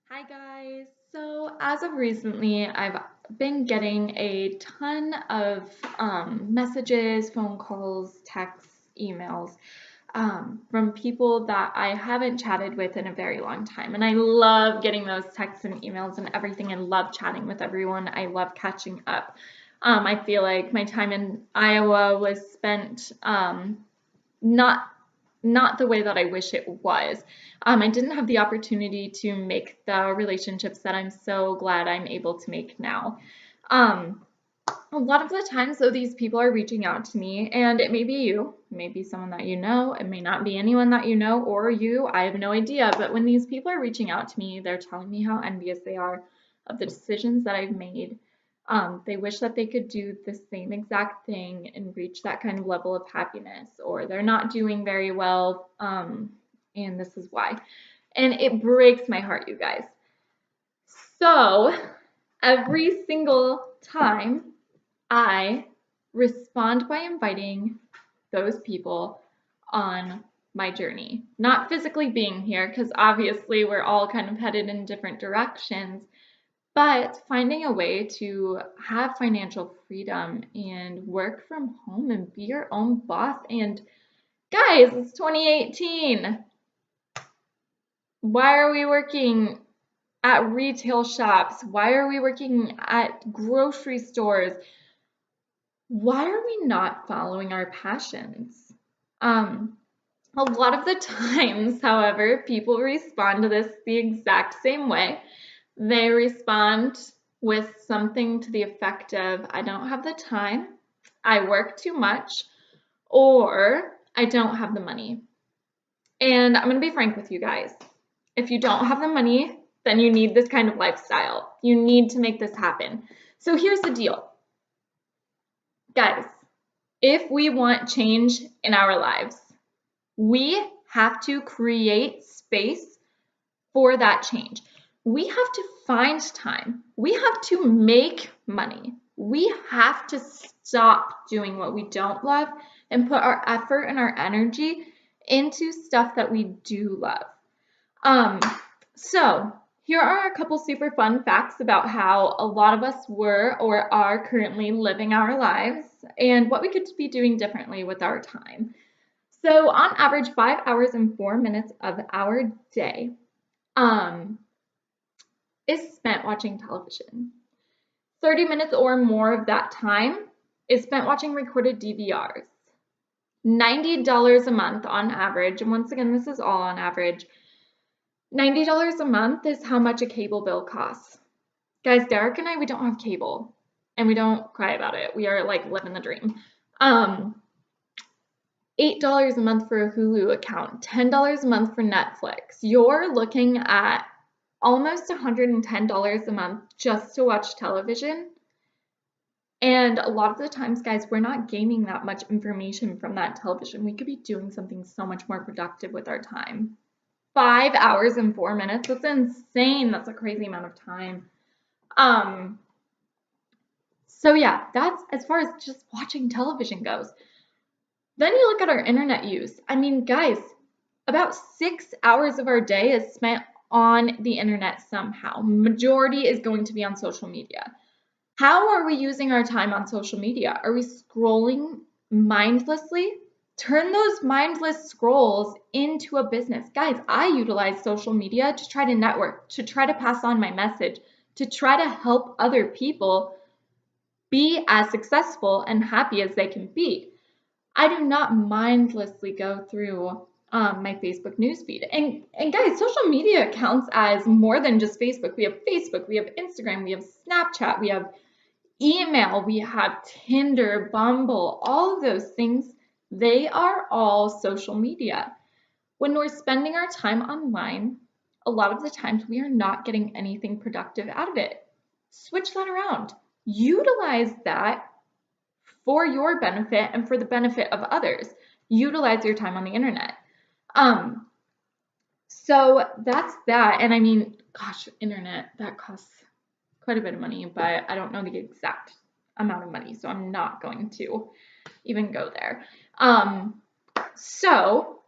Hi guys. So as of recently, I've been getting a ton of messages, phone calls, texts, emails from people that I haven't chatted with in a very long time. And I love getting those texts and emails and everything and love chatting with everyone. I love catching up. I feel like my time in Iowa was spent not not the way that I wish it was. I didn't have the opportunity to make the relationships that I'm so glad I'm able to make now. Um, a lot of the times, though, these people are reaching out to me, and it may be you, it may be someone that you know, it may not be anyone that you know or you, I have no idea. But when these people are reaching out to me, they're telling me how envious they are of the decisions that I've made. They wish that they could do the same exact thing and reach that kind of level of happiness, or they're not doing very well, and this is why. And it breaks my heart, you guys. So every single time I respond by inviting those people on my journey. Not physically being here, because obviously we're all kind of headed in different directions, but finding a way to have financial freedom and work from home and be your own boss. And guys, it's 2018. Why are we working at retail shops? Why are we working at grocery stores? Why are we not following our passions? Um, a lot of the times, however, people respond to this the exact same way. They respond with something to the effect of, I don't have the time, I work too much, or I don't have the money. And I'm going to be frank with you guys. If you don't have the money, then you need this kind of lifestyle. You need to make this happen. So here's the deal, guys. If we want change in our lives, we have to create space for that change. We have to find time. We have to make money. We have to stop doing what we don't love and put our effort and our energy into stuff that we do love. So here are a couple super fun facts about how a lot of us were or are currently living our lives and what we could be doing differently with our time. So on average, 5 hours and 4 minutes of our day um, is spent watching television. 30 minutes or more of that time is spent watching recorded DVRs. $90 a month on average, and once again, this is all on average. $90 a month is how much a cable bill costs. Guys, Derek and I, we don't have cable, and we don't cry about it. We are like living the dream. $8 a month for a Hulu account, $10 a month for Netflix. You're looking at almost $110 a month just to watch television. And a lot of the times, guys, we're not gaining that much information from that television. We could be doing something so much more productive with our time. 5 hours and 4 minutes, that's insane. That's a crazy amount of time. So yeah, that's as far as just watching television goes. Then you look at our internet use. I mean, guys, about 6 hours of our day is spent on the internet somehow. Majority is going to be on social media. How are we using our time on social media? Are we scrolling mindlessly? Turn those mindless scrolls into a business. Guys, I utilize social media to try to network, to try to pass on my message, to try to help other people be as successful and happy as they can be. I do not mindlessly go through my Facebook newsfeed. And guys, social media counts as more than just Facebook. We have Facebook, we have Instagram, we have Snapchat, we have email, we have Tinder, Bumble, all of those things. They are all social media. When we're spending our time online, a lot of the times we are not getting anything productive out of it. Switch that around. Utilize that for your benefit and for the benefit of others. Utilize your time on the internet. So that's that. And I mean, gosh, internet, that costs quite a bit of money, but I don't know the exact amount of money, so I'm not going to even go there. So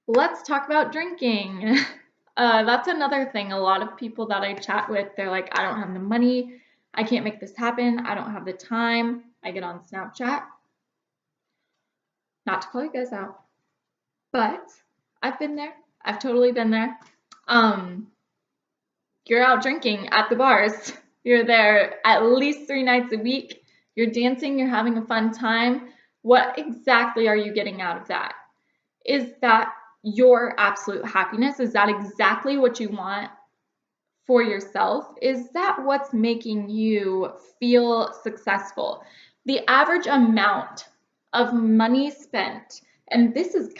let's talk about drinking. That's another thing. A lot of people that I chat with, they're like, I don't have the money. I can't make this happen. I don't have the time. I get on Snapchat. Not to call you guys out, but I've been there. I've totally been there. You're out drinking at the bars. You're there at least 3 nights a week. You're dancing. You're having a fun time. What exactly are you getting out of that? Is that your absolute happiness? Is that exactly what you want for yourself? Is that what's making you feel successful? The average amount of money spent, and this is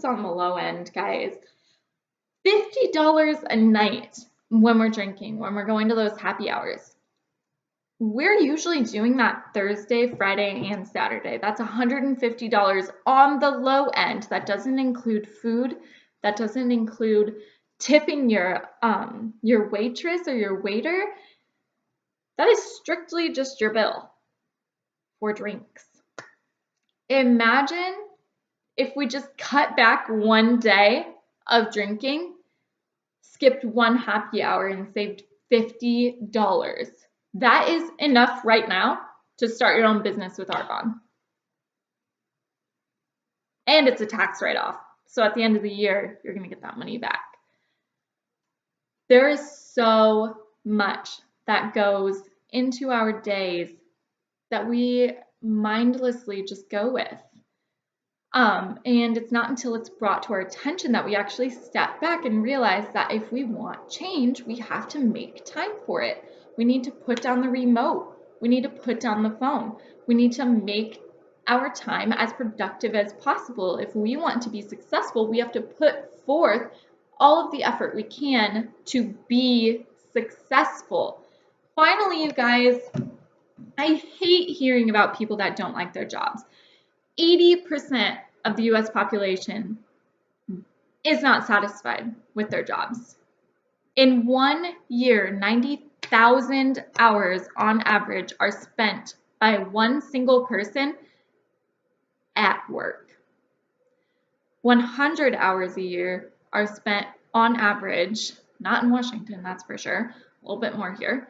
on the low end, guys. $50 a night when we're drinking, when we're going to those happy hours. We're usually doing that Thursday, Friday, and Saturday. That's $150 on the low end. That doesn't include food. That doesn't include tipping your waitress or your waiter. That is strictly just your bill for drinks. Imagine if we just cut back one day of drinking, skipped one happy hour, and saved $50. That is enough right now to start your own business with Argon. And it's a tax write-off. So at the end of the year, you're going to get that money back. There is so much that goes into our days that we mindlessly just go with. And it's not until it's brought to our attention that we actually step back and realize that if we want change, we have to make time for it. We need to put down the remote. We need to put down the phone. We need to make our time as productive as possible. If we want to be successful, we have to put forth all of the effort we can to be successful. Finally, you guys, I hate hearing about people that don't like their jobs. 80% of the US population is not satisfied with their jobs. In 1 year, 90,000 hours on average are spent by one single person at work. 100 hours a year are spent on average, not in Washington, that's for sure, a little bit more here,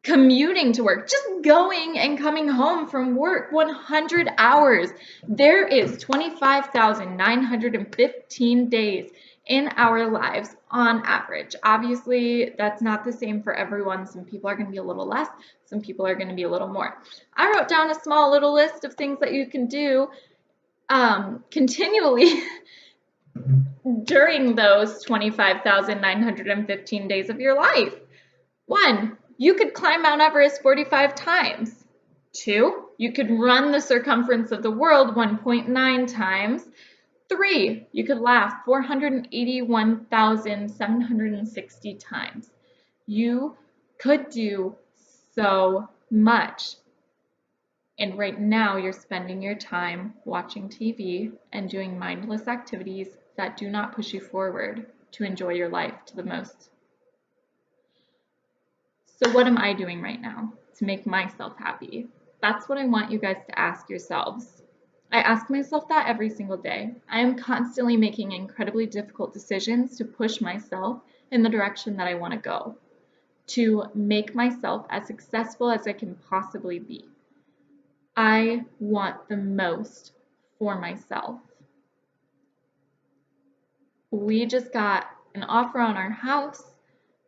commuting to work, just going and coming home from work. 100 hours. There is 25,915 days in our lives on average. Obviously, that's not the same for everyone. Some people are going to be a little less. Some people are going to be a little more. I wrote down a small little list of things that you can do continually during those 25,915 days of your life. 1, you could climb Mount Everest 45 times. 2, you could run the circumference of the world 1.9 times. 3, you could laugh 481,760 times. You could do so much. And right now you're spending your time watching TV and doing mindless activities that do not push you forward to enjoy your life to the most. So what am I doing right now to make myself happy? That's what I want you guys to ask yourselves. I ask myself that every single day. I am constantly making incredibly difficult decisions to push myself in the direction that I want to go, to make myself as successful as I can possibly be. I want the most for myself. We just got an offer on our house.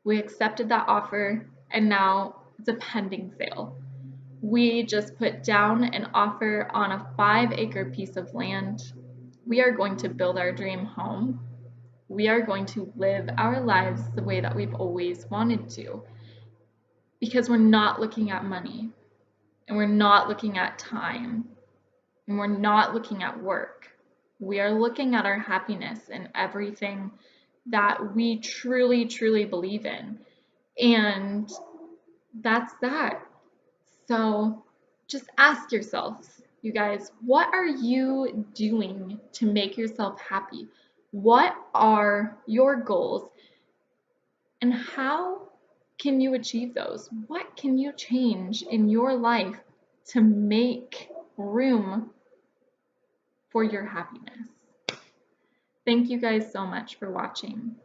We accepted that offer, and now it's a pending sale. We just put down an offer on a 5-acre piece of land. We are going to build our dream home. We are going to live our lives the way that we've always wanted to, because we're not looking at money, and we're not looking at time, and we're not looking at work. We are looking at our happiness and everything that we truly, truly believe in. And that's that. So just ask yourselves, you guys, what are you doing to make yourself happy? What are your goals? And how can you achieve those? What can you change in your life to make room for your happiness? Thank you guys so much for watching.